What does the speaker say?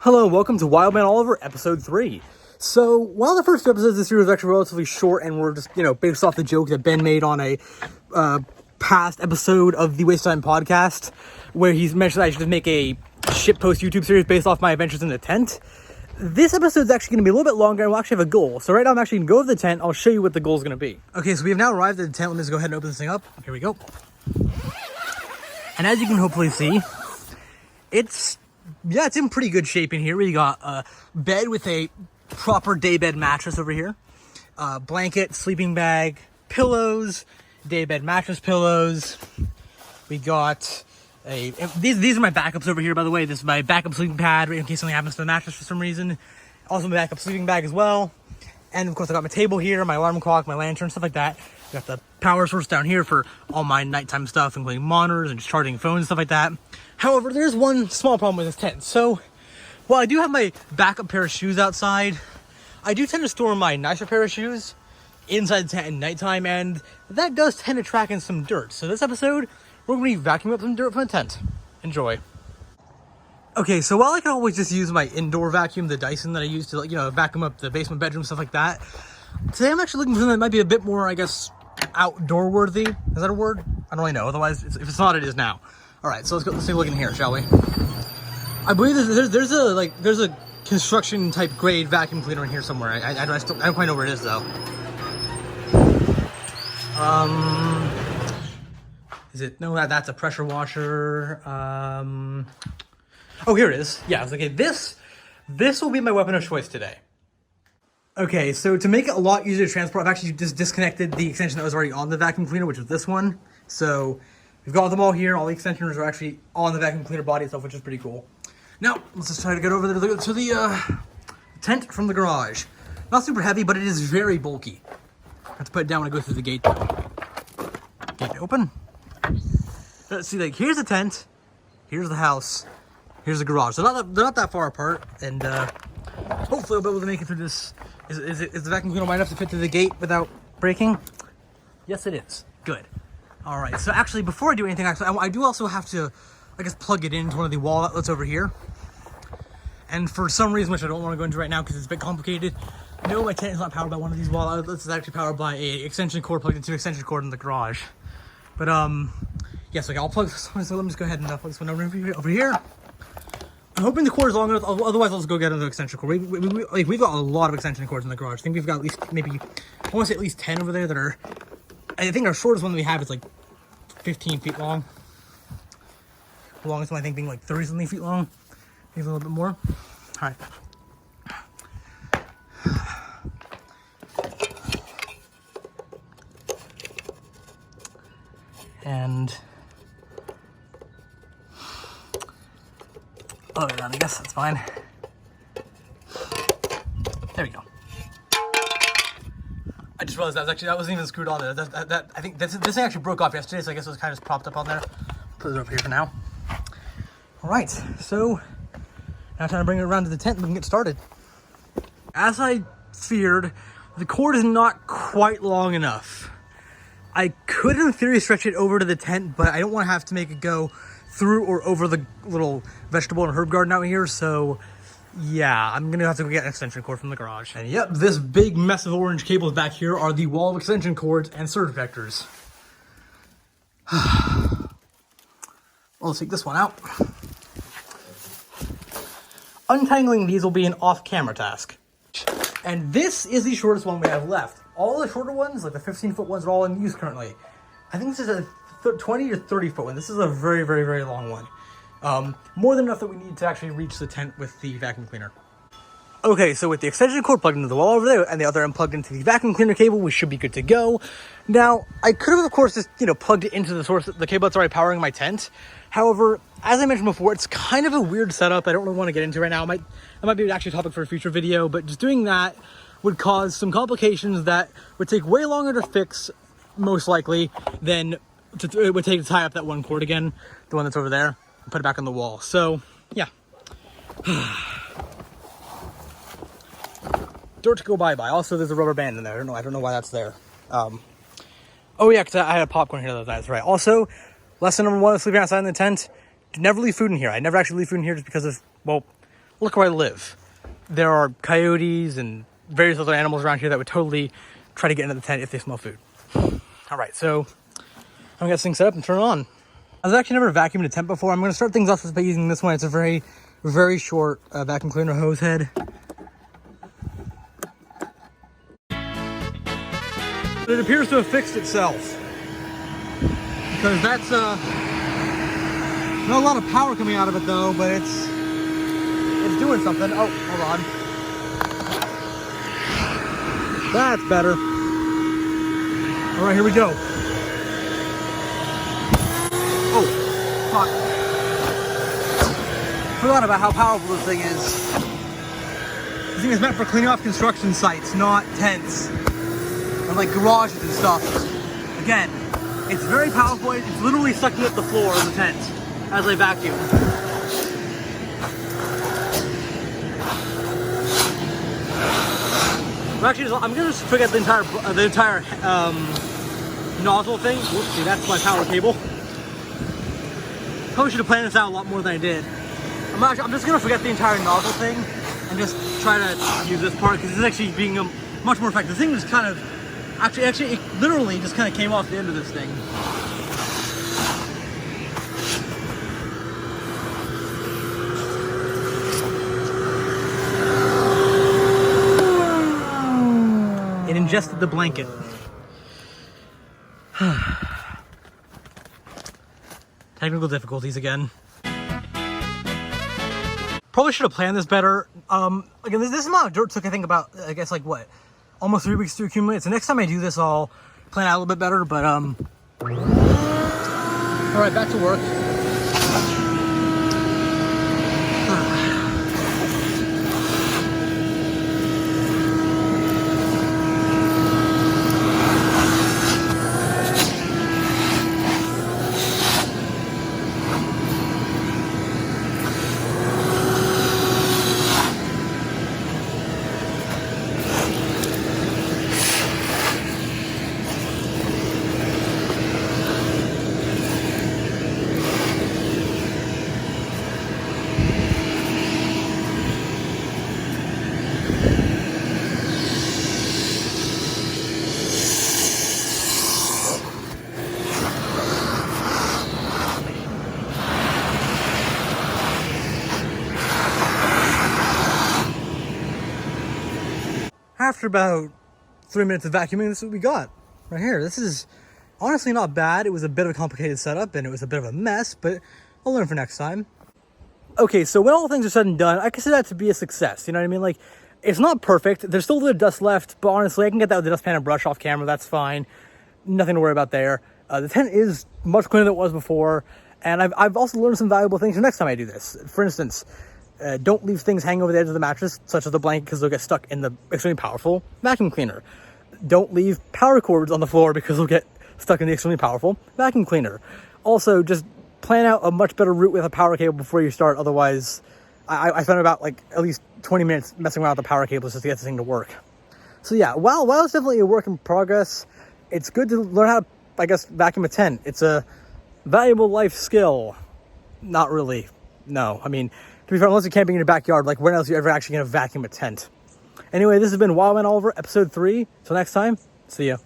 Hello, welcome to Wild Man Oliver, episode 3. So, while the first two episodes of this series was actually relatively short and were just, based off the joke that Ben made on a past episode of the Waste Time podcast, where he's mentioned that I should just make a shitpost YouTube series based off my adventures in the tent, this episode is actually going to be a little bit longer and we'll actually have a goal. So right now I'm actually going to go to the tent. I'll show you what the goal is going to be. Okay, so we have now arrived at the tent. Let me just go ahead and open this thing up. Here we go. And as you can hopefully see, it's in pretty good shape in here. We got a bed with a proper daybed mattress over here. Blanket, sleeping bag, pillows, daybed mattress pillows. We got these are my backups over here, by the way. This is my backup sleeping pad in case something happens to the mattress for some reason. Also my backup sleeping bag as well. And of course I got my table here, my alarm clock, my lantern, stuff like that. Got the power source down here for all my nighttime stuff, including monitors and just charging phones and stuff like that. However, there's one small problem with this tent. So, while I do have my backup pair of shoes outside, I do tend to store my nicer pair of shoes inside the tent at nighttime, and that does tend to track in some dirt. So this episode, we're going to be vacuuming up some dirt from the tent. Enjoy. Okay, so while I can always just use my indoor vacuum, the Dyson that I use to, vacuum up the basement bedroom, stuff like that, today I'm actually looking for something that might be a bit more, I guess, outdoor worthy. Is that a word? I don't really know. Otherwise, if it's not, it is now. All right, so let's take a look in here, shall we? I believe there's a construction type grade vacuum cleaner in here somewhere. I don't quite know where it is though. Is it? No, that's a pressure washer. Oh, here it is. Yeah, I was like, okay, this will be my weapon of choice today. Okay, so to make it a lot easier to transport, I've actually just disconnected the extension that was already on the vacuum cleaner, which is this one. So we've got them all here. All the extensions are actually on the vacuum cleaner body itself, which is pretty cool. Now, let's just try to get over there to the tent from the garage. Not super heavy, but it is very bulky. I have to put it down when I go through the gate, though. Gate open. Let's see, here's the tent, here's the house, here's the garage. So they're not that far apart, and hopefully I'll be able to make it through this. Is the vacuum cleaner wide enough to fit through the gate without breaking? Yes, it is. Good. All right, so actually, before I do anything, I do also have to, I guess, plug it into one of the wall outlets over here. And for some reason, which I don't want to go into right now because it's a bit complicated, no, my tent is not powered by one of these wall outlets. It's actually powered by a extension cord plugged into an extension cord in the garage. But, yes, okay, I'll plug this one, so let me just go ahead and plug this one over here. I'm hoping the cord is long enough, otherwise I'll just go get another extension cord. We've got a lot of extension cords in the garage. I think we've got at least, I want to say at least 10 over there that are, I think our shortest one that we have is 15 feet long. The longest one I think being 30-something feet long. Maybe a little bit more. All right. And lower it down, I guess that's fine. There we go. I just realized that wasn't even screwed on there. I think this thing actually broke off yesterday, so I guess it was kind of just propped up on there. Put it over here for now. All right, so now time to bring it around to the tent and we can get started. As I feared, the cord is not quite long enough. I could, in theory, stretch it over to the tent, but I don't want to have to make it go through or over the little vegetable and herb garden out here, so yeah, I'm going to have to go get an extension cord from the garage. And yep, this big mess of orange cables back here are the wall extension cords and surge protectors. Well, let's take this one out. Untangling these will be an off-camera task. And this is the shortest one we have left. All the shorter ones, like the 15-foot ones, are all in use currently. I think this is a 20 or 30-foot one. This is a very, very, very long one. More than enough that we need to actually reach the tent with the vacuum cleaner. Okay, so with the extension cord plugged into the wall over there and the other end plugged into the vacuum cleaner cable, we should be good to go. Now, I could have, of course, just, plugged it into the cable that's already powering my tent. However, as I mentioned before, it's kind of a weird setup I don't really want to get into right now. It might be actually a topic for a future video, but just doing that would cause some complications that would take way longer to fix, most likely, than it would take to tie up that one cord again, the one that's over there, and put it back on the wall. So, yeah. Dirt to go bye-bye. Also, there's a rubber band in there. I don't know why that's there. Oh, yeah, because I had a popcorn here the other night. That's right. Also, lesson number 1 of sleeping outside in the tent, never leave food in here. I never actually leave food in here just because of, well, look where I live. There are coyotes and various other animals around here that would totally try to get into the tent if they smell food. All right, so I'm gonna get this thing set up and turn it on. I've actually never vacuumed a tent before. I'm gonna start things off by using this one. It's a very, very short vacuum cleaner hose head. It appears to have fixed itself. Because that's not a lot of power coming out of it though, but it's doing something. Oh, hold on. That's better. All right, here we go. Oh, fuck. Forgot about how powerful this thing is. This thing is meant for cleaning off construction sites, not tents. And like garages and stuff. Again, it's very powerful. It's literally sucking up the floor of the tent as I vacuum. Actually, I'm gonna just forget the entire nozzle thing. Whoopsie, that's my power cable. Probably should have planned this out a lot more than I did. I'm just gonna forget the entire nozzle thing and just try to use this part because it's actually being much more effective. The thing just kind of, actually, it literally just kind of came off the end of this thing. It ingested the blanket. Technical difficulties again. Probably should have planned this better. Again, this amount of dirt took, I think, about, I guess, like what? Almost 3 weeks to accumulate. So next time I do this, I'll plan out a little bit better, but, all right, back to work. After about 3 minutes of vacuuming, this is what we got right here. This is honestly not bad. It was a bit of a complicated setup and it was a bit of a mess, but I'll learn for next time. Okay, so when all things are said and done, I consider that to be a success. You know what I mean? Like, it's not perfect. There's still a little dust left, but honestly, I can get that with the dustpan and brush off camera. That's fine. Nothing to worry about there. The tent is much cleaner than it was before, and I've also learned some valuable things for next time I do this. For instance, don't leave things hanging over the edge of the mattress, such as the blanket, because they'll get stuck in the extremely powerful vacuum cleaner. Don't leave power cords on the floor because they'll get stuck in the extremely powerful vacuum cleaner. Also, just plan out a much better route with a power cable before you start. Otherwise, I spent about like at least 20 minutes messing around with the power cables just to get this thing to work. So yeah, while it's definitely a work in progress, it's good to learn how to, I guess, vacuum a tent. It's a valuable life skill. Not really. No, I mean, to be fair, unless you're camping in your backyard, like when else are you ever actually going to vacuum a tent? Anyway, this has been Wildman Oliver, episode 3. Till next time, see ya.